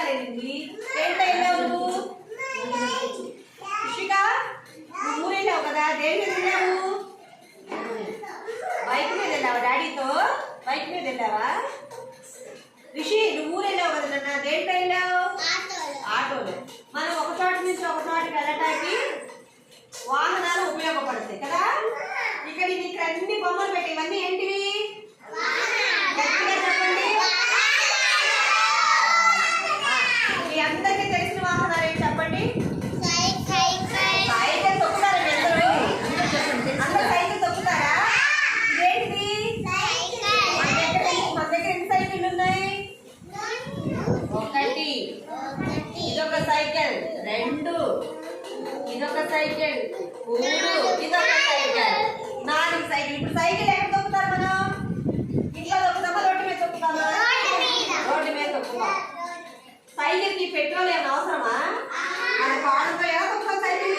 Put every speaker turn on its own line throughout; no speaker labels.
Car వెళ్ళింది. దేంట్లో వెళ్ళావు నువ్వు? రిషిక నువ్వు ఊరు వెళ్ళావు కదా, దేని మీద వెళ్ళావు? బైక్ మీద వెళ్ళావా? డాడీతో బైక్ మీద వెళ్ళావా? రిషి నువ్వు ఊరు వెళ్ళావు కదా నాన్న, దేంట్లో వెళ్ళావు? ఆటోలో. మనం ఒక చోట నుంచి ఒక చోటుకి వెళ్ళటానికి వాహనాలు ఉపయోగపడతాయి కదా. ఇక్కడ అన్ని బొమ్మలు పెట్టి ఇవన్నీ ఏంటివి? గట్టిగా చెప్పండి. మీ అందరికీ తెలిసిన వాహనాలు ఏంటి చెప్పండి? సైకిల్ తొక్కుతారా మీ అందరూ? అందరూ సైకిల్ తొక్కుతారా? ఇదేంటిది? మన దగ్గర ఎన్ని సైకిళ్ళు ఉన్నాయి? ఒకటి. ఇదొక సైకిల్. రెండు. ఇదొక సైకిల్. మూడు. ఇదొక సైకిల్. నాలుగు సైకిల్. ఇప్పుడు సైకిల్ ఎక్కడ తొక్కుతారు మనం? ఇంట్లో తొక్కుతామా, రోడ్డు మీద తొక్కుతామా? రోడ్డు మీద తొక్కుతాం. సైకిల్ కి పెట్రోల్ ఏమైనా అవసరమా? మన కాళ్ళతో ఎలా తొక్కుతాం సైకిల్?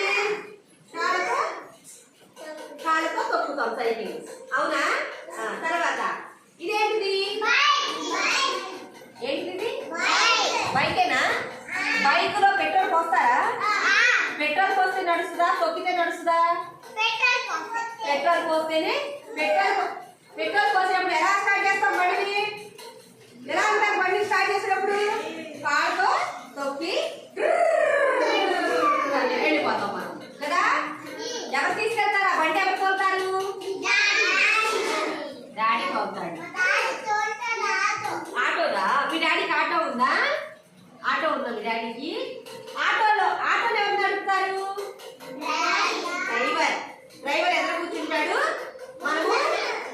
కాళ్ళతో తొక్కుతాం సైకిల్, అవునా? తర్వాత ఇదేంటిది? ఏంటిది? బైకేనా? బైక్ లో పెట్రోల్ పోస్తారా? పెట్రోల్ పోస్తే నడుస్తుందా, తొక్కితే నడుస్తుందా? పెట్రోల్ పోస్తేనే. పెట్రోల్ పోసేటప్పుడు ఎలా స్టార్ట్ చేస్తాం బండిని? ఎలా ఉంటారు బండిని స్టార్ట్ చేసేటప్పుడు? కారుతో తొక్కి వెళ్ళిపోతాం మనం కదా. ఎవరు తీసుకెళ్తారా బండి? ఎవరు తోలుతారు? డాడీ తోలుతాడు. ఆటోదా? మీ డాడీకి ఆటో ఉందా? ఆటో ఉందా మీ డాడీకి? ఆటోలో ఎవరు నడుపుతారు? డ్రైవర్. డ్రైవర్ ఎదురు కూర్చుంటాడు, మనము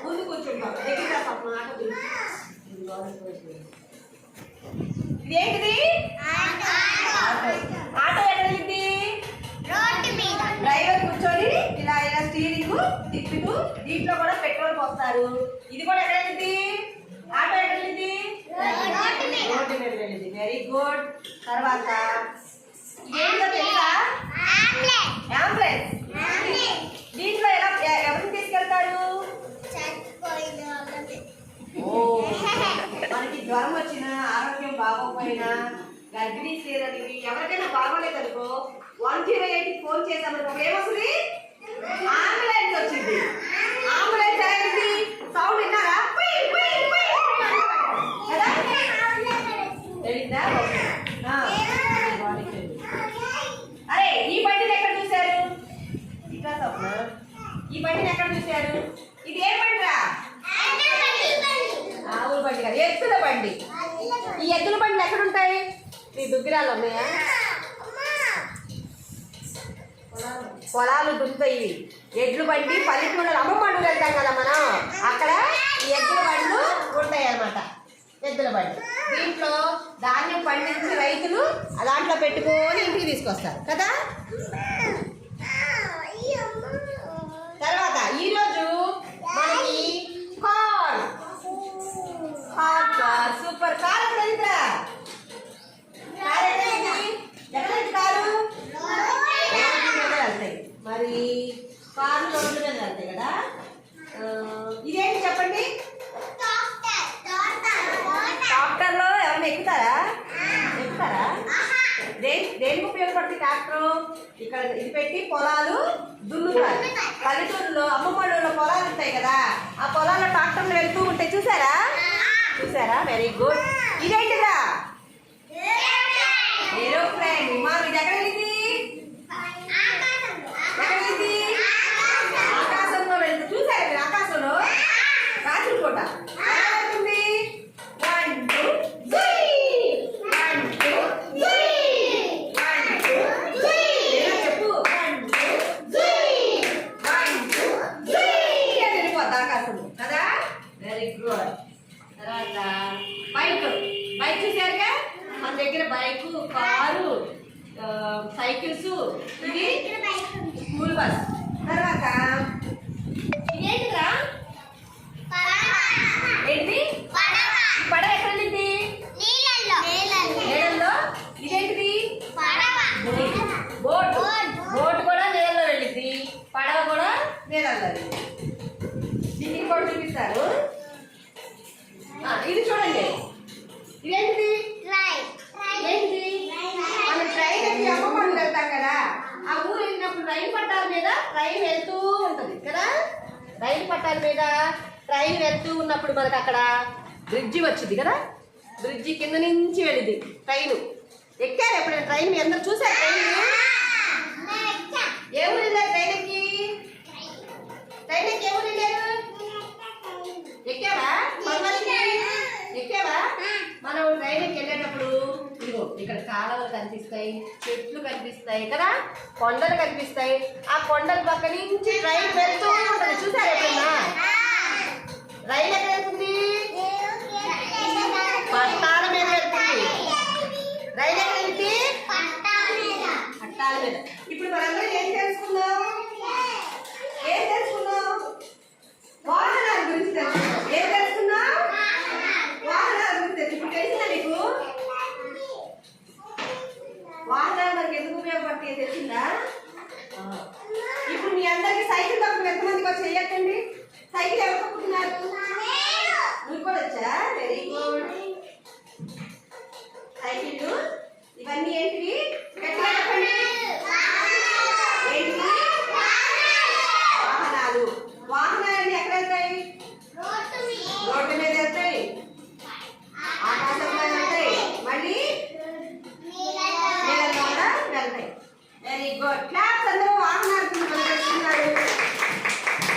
ముందు కూర్చుంటాం. దగ్గర ఆటో. ఇదేంటిది? ఆటో ఎక్కడిది? డ్రైవర్ కూర్చొని ఇలా ఇలా స్టీరింగ్ తిప్పుతూ దీంట్లో కూడా పెట్రోల్ పోస్తారు. ఇది కూడా ఎక్కడిది? ఆటో ఎక్కడిది? రోడ్డు మీద వెళ్ళింది. Very good. తర్వాత ఏంటో తెలుసా? అంబులెన్స్. దీంట్లో ఎలా ఎవరిని తీసుకెళ్తారు? మనకి జ్వరం వచ్చినా, ఆరోగ్యం బాగోపోయినా, గర్భిణీ స్త్రీలకి ఎవరికైనా బాగోలేదు అనుకో 108కి ఫోన్ చేసామనుకో ఏమొస్తుంది? అంబులెన్స్ వచ్చింది. అంబులెన్స్ అయింది. సౌండ్ విన్నారా? తెలియదా? అరే ఈ బండిని ఎక్కడ చూశారు? ఇంకా తప్ప ఈ బండిని ఎక్కడ చూశారు? ఇది ఏ బండిరా? ఆవుల బండి కాదు, ఎద్దుల బండి. ఈ ఎద్దుల బండ్లు ఎక్కడ ఉంటాయి? మీ దుగ్గిరాలు ఉన్నాయా? పొలాలు దున్నుతాయి. ఎడ్లు బండి పల్లెటూళ్ళలో అమ్మమ్మడు వెళ్తాం కదా మనం, అక్కడ ఈ ఎద్దుల బండ్లు ఉంటాయి అన్నమాట. ఎద్దుల బండి దీంట్లో ధాన్యం పండించి రైతులు దాంట్లో పెట్టుకొని ఇంటికి తీసుకొస్తారు కదా. తర్వాత ఈరోజు మనకి కార్. సూపర్. కార్ ఎక్కడ వెళ్తారా? ఎక్కడైతే కారు వెళ్తాయి. మరి కారు రోడ్డు మీద వెళ్తాయి కదా. ఇదేంటి చెప్పండి? ట్రాక్టర్ లో ఎవరైనా ఎక్కుతారా? దేనికి ఉపయోగపడుతుంది ట్రాక్టర్? ఇక్కడ ఇది పెట్టి పొలాలు దున్నుతారు. పల్లెటూరులో అమ్మమ్మళ్ళలో పొలాలు ఉంటాయి కదా, ఆ పొలాల్లో ట్రాక్టర్లు వెళ్తూ ఉంటాయి. చూసారా? Very good. ఇదేంటిదా? ఏరోప్లేన్. విమానం. ఇది ఎక్కడ వెళ్ళింది? ఆకాశంలో వెళ్తుంది. చూసారా మీరు? ఆకాశంలో రాత్రిపూట వెళ్తుంది. 1 2 చెప్పు. 1 2 వెళ్ళిపోద్ది ఆకాశంలో కదా. Very good. తర్వాత బైక్ చూసారుగా? మన దగ్గర బైకు, కారు, సైకిల్స్, ఇది స్కూల్ బస్. తర్వాత ఇదేంటిరా? ఏంటి? పడవ. ఎక్కడ వెళ్ళింది? నీళ్ళల్లో. ఇదేంటిది? బోట్. బోట్ కూడా నీళ్ళలో వెళ్ళింది, పడవ కూడా నీళ్ళల్లో వెళ్ళింది. దీనికి కూడా చూపిస్తారు. ఇది చూడండి. ఇదేంటిది? ఏంటి? రైలు పట్టాల మీద ట్రైన్ వెళ్తూ ఉన్నప్పుడు మనకు అక్కడ బ్రిడ్జి వచ్చింది కదా, బ్రిడ్జి కింద నుంచి వెళ్ళింది ట్రైన్. ఎక్కారు ఎప్పుడైనా ట్రైన్? మీ అందరూ చూసారు ట్రైన్? ఏ ఊరు వెళ్ళారు ట్రైన్ ఎక్కి? ట్రైన్ ఎక్కి ఏ ఊరు వెళ్ళారు? ఎక్కావా? ఎక్కావా? మనం ట్రైన్ ఎక్కి వెళ్ళేటప్పుడు ఇదిగో ఇక్కడ కాలువలు కనిపిస్తాయి, చెట్లు కనిపిస్తాయి కదా, కొండలు కనిపిస్తాయి. ఆ కొండల పక్క నుంచి ట్రైన్ వెళ్తూ ఉంటుంది. చూసారు ఎప్పుడన్నా? రైలు ఎక్కడ